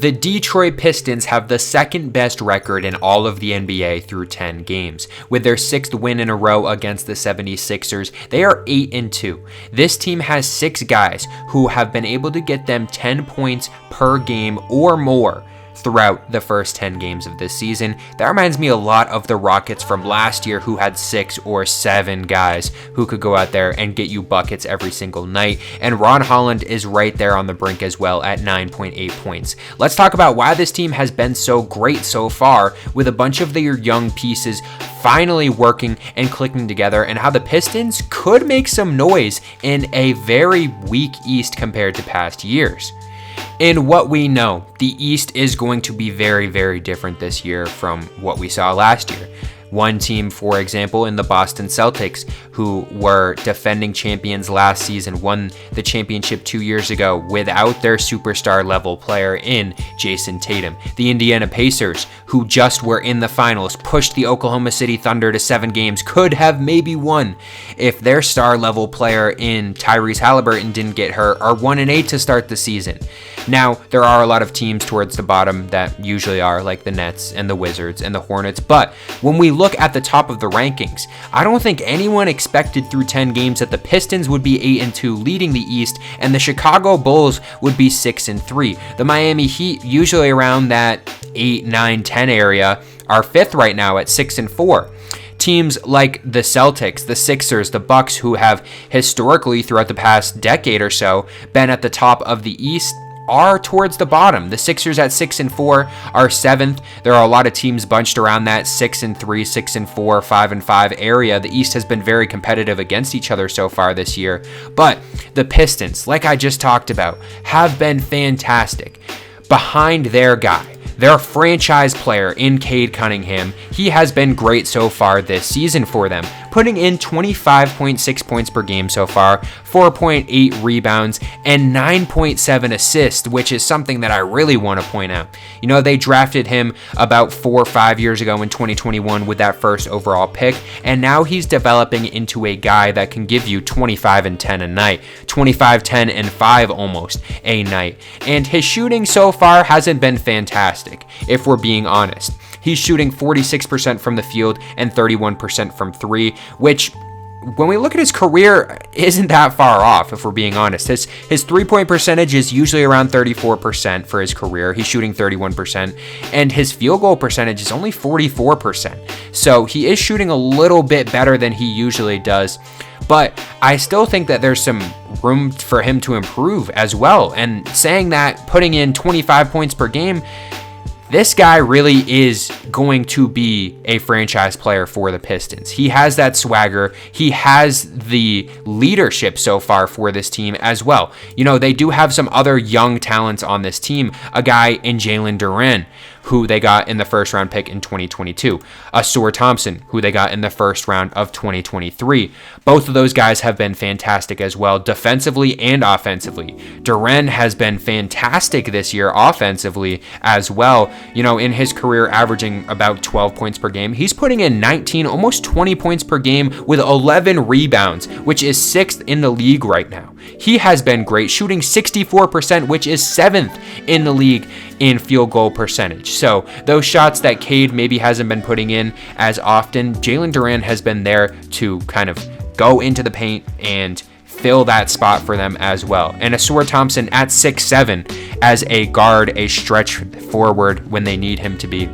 The Detroit Pistons have the second best record in all of the NBA through 10 games. With their 6th win in a row against the 76ers, they are 8-2. This team has 6 guys who have been able to get them 10 points per game or more throughout the first 10 games of this season. That reminds me a lot of the Rockets from last year, who had 6 or 7 guys who could go out there and get you buckets every single night. And Ron Holland is right there on the brink as well at 9.8 points. Let's talk about why this team has been so great so far, with a bunch of their young pieces finally working and clicking together, and how the Pistons could make some noise in a very weak East compared to past years. In what we know, the East is going to be very, very different this year from what we saw last year. One team, for example, in the Boston Celtics, who were defending champions last season, won the championship 2 years ago without their superstar level player in Jason Tatum. The Indiana Pacers, who just were in the finals, pushed the Oklahoma City Thunder to 7 games, could have maybe won if their star level player in Tyrese Halliburton didn't get hurt, are 1-8 to start the season. Now, there are a lot of teams towards the bottom that usually are, like the Nets and the Wizards and the Hornets, but when we look at the top of the rankings, I don't think anyone expected through 10 games that the Pistons would be 8-2 leading the East, and the Chicago Bulls would be 6-3. The Miami Heat, usually around that 8, 9, 10 area, are 5th right now at 6-4. Teams like the Celtics, the Sixers, the Bucks, who have historically throughout the past decade or so been at the top of the East, are towards the bottom. The Sixers at 6-4 are 7th. There are a lot of teams bunched around that 6-3, 6-4, 5-5 area. The East has been very competitive against each other so far this year. But the Pistons, like I just talked about, have been fantastic. Behind their guy, their franchise player in Cade Cunningham, he has been great so far this season for them, putting in 25.6 points per game so far, 4.8 rebounds, and 9.7 assists, which is something that I really want to point out. You know, they drafted him about 4 or 5 years ago in 2021 with that first overall pick, and now he's developing into a guy that can give you 25 and 10 a night, 25, 10, and 5 almost a night. And his shooting so far hasn't been fantastic, if we're being honest. He's shooting 46% from the field and 31% from 3, which, when we look at his career, isn't that far off, if we're being honest. His 3-point percentage is usually around 34% for his career. He's shooting 31%, and his field goal percentage is only 44%. So he is shooting a little bit better than he usually does, but I still think that there's some room for him to improve as well. And saying that, putting in 25 points per game, this guy really is going to be a franchise player for the Pistons. He has that swagger. He has the leadership so far for this team as well. You know, they do have some other young talents on this team. A guy in Jalen Duren, who they got in the first round pick in 2022. Ausar Thompson, who they got in the first round of 2023. Both of those guys have been fantastic as well, defensively and offensively. Duren has been fantastic this year offensively as well. You know, in his career averaging about 12 points per game. He's putting in 19, almost 20 points per game with 11 rebounds, which is 6th in the league right now. He has been great, shooting 64%, which is 7th in the league in field goal percentage. So those shots that Cade maybe hasn't been putting in as often, Jalen Duren has been there to kind of go into the paint and fill that spot for them as well. And Ausar Thompson at 6'7" as a guard, a stretch forward when they need him to be.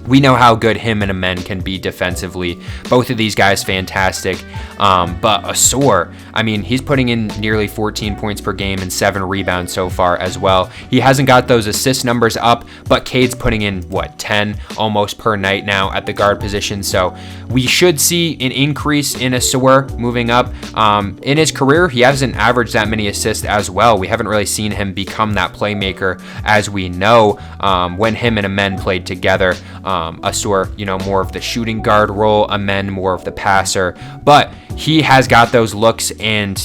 We know how good him and Amen can be defensively. Both of these guys fantastic. But Ausar, I mean, he's putting in nearly 14 points per game and 7 rebounds so far as well. He hasn't got those assist numbers up, but Cade's putting in, 10 almost per night now at the guard position. So we should see an increase in Ausar moving up. In his career, he hasn't averaged that many assists as well. We haven't really seen him become that playmaker as we know when him and Amen played together. Ausar, more of the shooting guard role, Amen more of the passer, but he has got those looks, and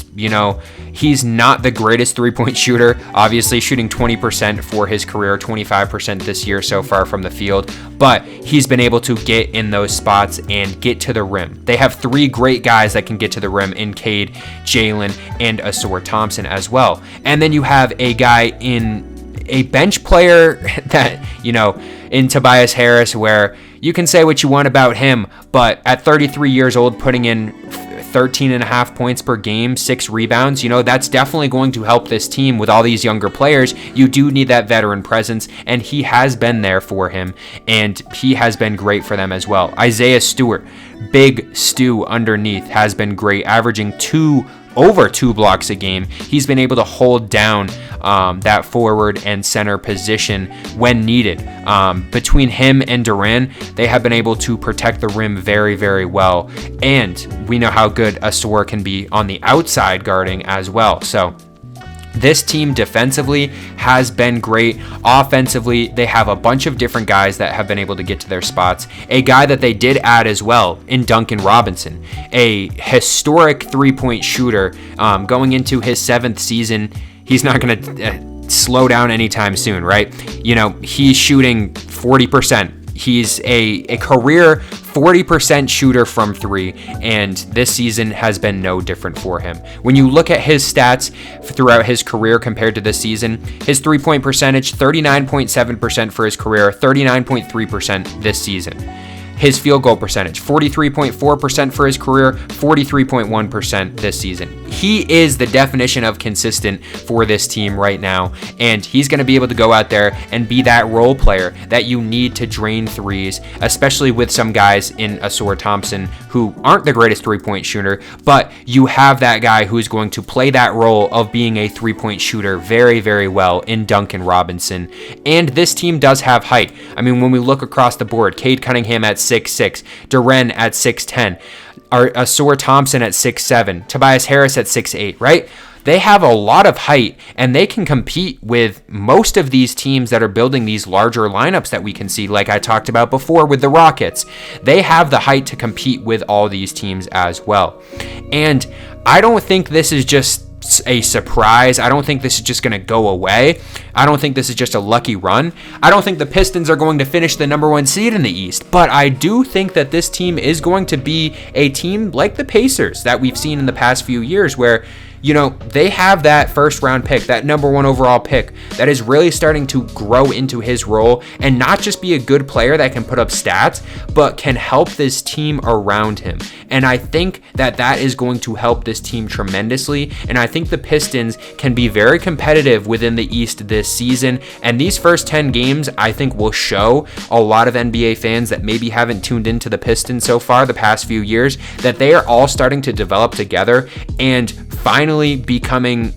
he's not the greatest three-point shooter, obviously shooting 20% for his career, 25% this year so far from the field, but he's been able to get in those spots and get to the rim. They have 3 great guys that can get to the rim in Cade, Jalen, and Ausar Thompson as well. And then you have a guy in a bench player that, in Tobias Harris, where you can say what you want about him, but at 33 years old, putting in 13.5 points per game, 6 rebounds, that's definitely going to help this team with all these younger players. You do need that veteran presence, and he has been there for him, and he has been great for them as well. Isaiah Stewart, Big Stu underneath, has been great, averaging over 2 blocks a game. He's been able to hold down that forward and center position when needed. Between him and Duran, they have been able to protect the rim very, very well. And we know how good Ausar can be on the outside guarding as well. So this team defensively has been great. Offensively, they have a bunch of different guys that have been able to get to their spots. A guy that they did add as well in Duncan Robinson, a historic three-point shooter going into his 7th season. He's not going to slow down anytime soon, right? He's shooting 40%. He's a career 40% shooter from 3, and this season has been no different for him. When you look at his stats throughout his career compared to this season, his 3-point percentage, 39.7% for his career, 39.3% this season. His field goal percentage, 43.4% for his career, 43.1% this season. He is the definition of consistent for this team right now, and he's going to be able to go out there and be that role player that you need to drain threes, especially with some guys in Ausar Thompson who aren't the greatest three-point shooter, but you have that guy who's going to play that role of being a three-point shooter very, very well in Duncan Robinson. And this team does have height. I mean, when we look across the board, Cade Cunningham at 6'6", Duran at 6'10", Ausar Thompson at 6'7", Tobias Harris at 6'8", right? They have a lot of height, and they can compete with most of these teams that are building these larger lineups that we can see, like I talked about before with the Rockets. They have the height to compete with all these teams as well. And I don't think this is just a surprise. I don't think this is just going to go away. I don't think this is just a lucky run. I don't think the Pistons are going to finish the number 1 seed in the East, but I do think that this team is going to be a team like the Pacers that we've seen in the past few years where, they have that first round pick, that number 1 overall pick that is really starting to grow into his role and not just be a good player that can put up stats, but can help this team around him. And I think that that is going to help this team tremendously. And I think the Pistons can be very competitive within the East this season. And these first 10 games, I think, will show a lot of NBA fans that maybe haven't tuned into the Pistons so far the past few years that they are all starting to develop together and finally becoming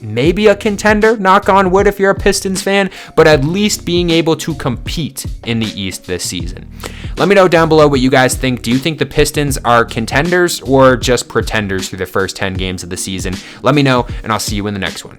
maybe a contender, knock on wood if you're a Pistons fan, but at least being able to compete in the East this season. Let me know down below what you guys think. Do you think the Pistons are contenders or just pretenders through the first 10 games of the season? Let me know, and I'll see you in the next one.